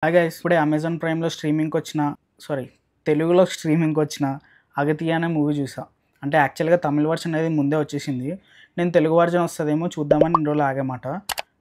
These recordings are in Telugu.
హాయ్ గైస్, ఇప్పుడే అమెజాన్ ప్రైమ్‌లో తెలుగులో స్ట్రీమింగ్‌కొచ్చిన 'అగతి' అనే మూవీ చూసా. అంటే యాక్చువల్‌గా తమిళ్ వర్షన్ అనేది ముందే వచ్చేసింది. నేను తెలుగు వర్షన్ వస్తదేమో చూద్దామని ఇన్ని రోజులు ఆగామాట.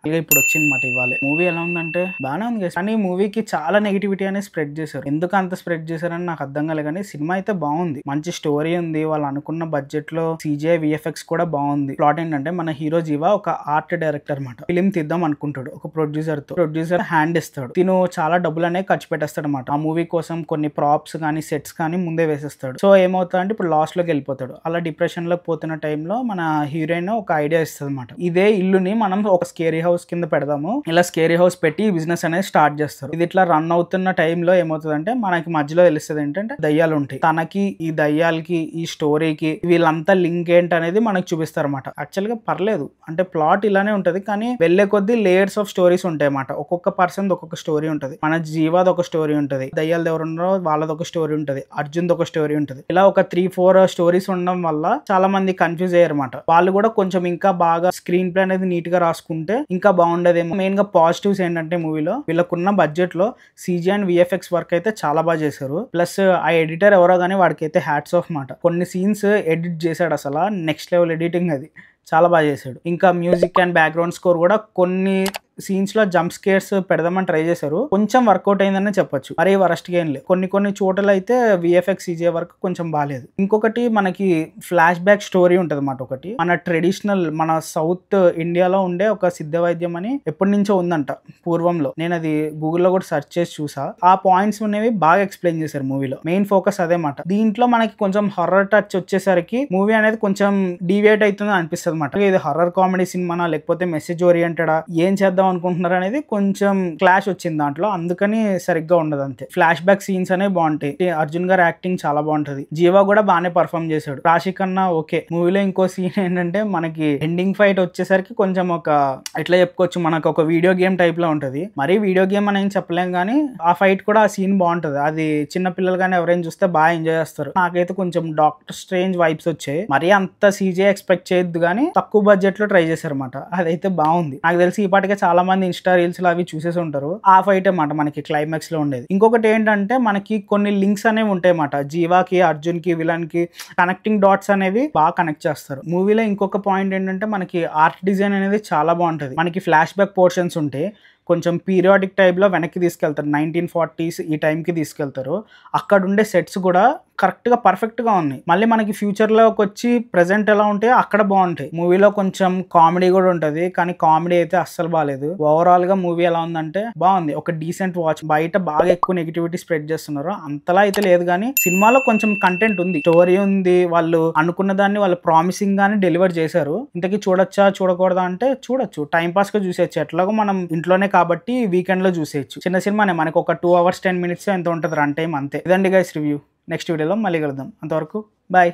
ఇగ ఇప్పుడొచ్చిందన్నమాట ఇవాళే. మూవీ ఎలా ఉందంటే బానే ఉంది గైస్. కానీ మూవీకి చాలా నెగటివిటీ అనేది స్ప్రెడ్ చేశారు. ఎందుకు అంత స్ప్రెడ్ చేశారని నాకు అర్థం కాలే గానీ సినిమా అయితే బాగుంది. మంచి స్టోరీ ఉంది. వాళ్ళు అనుకున్న బడ్జెట్‌లో సీజీఐ, వీఎఫ్ఎక్స్ కూడా బాగుంది. ప్లాట్ ఏంటంటే మన హీరో జీవ ఒక ఆర్ట్ డైరెక్టర్ అన్నమాట. ఫిలిం తీద్దాం అనుకుంటాడు ఒక ప్రొడ్యూసర్ హ్యాండ్ ఇస్తాడు. తిను చాలా డబ్బులు అనేవి ఖర్చు పెట్టేస్తాడు అన్నమాట. ఆ మూవీ కోసం కొన్ని ప్రాప్స్ కానీ సెట్స్ కానీ ముందే వేసేస్తాడు. సో ఏమవుతాడంటే ఇప్పుడు లాస్ట్ లోకి వెళ్ళిపోతాడు. అలా డిప్రెషన్ లోకి పోతున్న టైంలో మన హీరోయిన్ ఒక ఐడియా ఇస్తుంది అన్నమాట. ఇదే ఇల్లుని మనం ఒక స్కేరీ హౌస్ కింద పెడదాము. ఇలా స్కేరీ హౌస్ పెట్టి బిజినెస్ అనేది స్టార్ట్ చేస్తారు. ఇది ఇట్లా రన్ అవుతున్న టైంలో ఏమవుతుందంటే మనకి మధ్యలో తెలుస్తుంది ఏంటంటే దయ్యాలు ఉంటాయి. తనకి ఈ దయ్యాలకి ఈ స్టోరీకి వీళ్ళంతా లింక్ ఏంటనేది మనకు చూపిస్తారు అన్నమాట. యాక్చువల్ గా పర్లేదు, అంటే ప్లాట్ ఇలానే ఉంటది కానీ వెళ్లే కొద్దీ లేయర్స్ ఆఫ్ స్టోరీస్ ఉంటాయి అన్నమాట. ఒక్కొక్క పర్సన్ ఒక్కొక్క స్టోరీ ఉంటది. మన జీవాది ఒక స్టోరీ ఉంటది, దయ్యాలు ఎవరు ఉన్నారో వాళ్ళది ఒక స్టోరీ ఉంటది, అర్జున్ ఒక స్టోరీ ఉంటది. ఇలా ఒక 3-4 స్టోరీస్ ఉండడం వల్ల చాలా మంది కన్ఫ్యూజ్ అయ్యారు అన్నమాట. వాళ్ళు కూడా కొంచెం ఇంకా బాగా స్క్రీన్ ప్లే అనేది నీట్ గా రాసుకుంటే ఇంకా బాగుండేదేమో. మెయిన్ గా పాజిటివ్స్ ఏంటంటే మూవీలో వీళ్ళకున్న బడ్జెట్ లో సీజీ అండ్ విఎఫ్ఎక్స్ వర్క్ అయితే చాలా బాగా చేశారు. ప్లస్ ఆ ఎడిటర్ ఎవరో గానీ వాడికైతే హ్యాట్స్ ఆఫ్ మాట. కొన్ని సీన్స్ ఎడిట్ చేశాడు, అసలు నెక్స్ట్ లెవెల్ ఎడిటింగ్, అది చాలా బాగా చేశాడు. ఇంకా మ్యూజిక్ అండ్ బ్యాక్గ్రౌండ్ స్కోర్ కూడా కొన్ని సీన్స్ లో జంప్ స్కేర్స్ పెడదామని ట్రై చేశారు. కొంచెం వర్కౌట్ అయిందని చెప్పొచ్చు, మరీ వరస్ట్ గా ఏం లేదు. కొన్ని చోట్ల అయితే విఎఫ్ఎక్స్ సీజే వర్క్ కొంచెం బాగాలేదు. ఇంకొకటి మనకి ఫ్లాష్ బ్యాక్ స్టోరీ ఉంటది అన్నమాట. ఒకటి మన ట్రెడిషనల్ మన సౌత్ ఇండియాలో ఉండే ఒక సిద్ధ వైద్యం అని ఎప్పటి నుంచో ఉందంట పూర్వంలో. నేను అది గూగుల్లో కూడా సెర్చ్ చేసి చూసా. ఆ పాయింట్స్ అనేవి బాగా ఎక్స్ప్లెయిన్ చేశారు మూవీలో. మెయిన్ ఫోకస్ అదే మాట. దీంట్లో మనకి కొంచెం హర్రర్ టచ్ వచ్చేసరికి మూవీ అనేది కొంచెం డీవియేట్ అవుతుంది అనిపిస్తుంది అన్నమాట. ఇది హర్రర్ కామెడీ సినిమానా లేకపోతే మెసేజ్ ఓరియంటెడా, ఏం చేద్దాం అనుకుంటున్నారు అనేది కొంచెం క్లాష్ వచ్చింది దాంట్లో, అందుకని సరిగ్గా ఉండదు అంతే. ఫ్లాష్ బ్యాక్ సీన్స్ అనేవి బాగుంటాయి. అర్జున్ గారు యాక్టింగ్ చాలా బాగుంటది. జీవా కూడా బాగానే పర్ఫామ్ చేశాడు. రాశి కన్నా ఓకే. మూవీలో ఇంకో సీన్ ఏంటంటే మనకి ఎండింగ్ ఫైట్ వచ్చేసరికి కొంచెం ఒక ఎట్లా చెప్పుకోవచ్చు, మనకు ఒక వీడియో గేమ్ టైప్ లో ఉంటది. మరీ వీడియో గేమ్ అని ఏం చెప్పలేం కానీ ఆ ఫైట్ కూడా ఆ సీన్ బాగుంటది. అది చిన్న పిల్లలు కానీ ఎవరైనా చూస్తే బాగా ఎంజాయ్ చేస్తారు. నాకైతే కొంచెం డాక్టర్ స్ట్రేంజ్ వైబ్స్ వచ్చాయి. మరీ అంత సీజీ ఎక్స్పెక్ట్ చేయొద్దు కానీ తక్కువ బడ్జెట్ లో ట్రై చేశారు అనమాట. అదైతే బాగుంది. నాకు తెలిసి ఈ పాటికే చాలా మంది ఇన్స్టా రీల్స్ అవి చూసేసి ఉంటారు. ఆ ఫైట్ అన్నమాట మనకి క్లైమాక్స్ లో ఉండేది. ఇంకొకటి ఏంటంటే మనకి కొన్ని లింక్స్ అనేవి ఉంటాయి అన్నమాట. జీవాకి, అర్జున్ కి, విలన్ కి కనెక్టింగ్ డాట్స్ అనేవి బాగా కనెక్ట్ చేస్తారు. మూవీలో ఇంకొక పాయింట్ ఏంటంటే మనకి ఆర్ట్ డిజైన్ అనేది చాలా బాగుంటది. మనకి ఫ్లాష్ బ్యాక్ పోర్షన్స్ ఉంటాయి, కొంచెం పీరియాడిక్ టైప్లో వెనక్కి తీసుకెళ్తారు. 1940s ఈ టైంకి తీసుకెళ్తారు. అక్కడ ఉండే సెట్స్ కూడా కరెక్ట్గా పర్ఫెక్ట్గా ఉన్నాయి. మళ్ళీ మనకి ఫ్యూచర్లోకి వచ్చి ప్రజెంట్ ఎలా ఉంటాయో అక్కడ బాగుంటాయి. మూవీలో కొంచెం కామెడీ కూడా ఉంటుంది, కానీ కామెడీ అయితే అస్సలు బాగాలేదు. ఓవరాల్గా మూవీ ఎలా ఉందంటే బాగుంది, ఒక డీసెంట్ వాచ్. బయట బాగా ఎక్కువ నెగిటివిటీ స్ప్రెడ్ చేస్తున్నారు, అంతలా అయితే లేదు కానీ సినిమాలో కొంచెం కంటెంట్ ఉంది, స్టోరీ ఉంది. వాళ్ళు అనుకున్న దాన్ని వాళ్ళు ప్రామిసింగ్ గానీ డెలివర్ చేశారు. ఇంతకీ చూడొచ్చా చూడకూడదా అంటే చూడొచ్చు, టైం పాస్ గా చూసేయచ్చు. ఎట్లాగో మనం ఇంట్లోనే కాబట్టి వీకెండ్ లో చూసేయచ్చు. చిన్న సినిమానే, మనకు ఒక 2 hours 10 minutes ఎంత ఉంటుంది రన్ టైం, అంతే. ఇదండి గైస్ రివ్యూ. నెక్స్ట్ వీడియోలో మళ్ళీ కలుద్దాం. అంతవరకు బాయ్.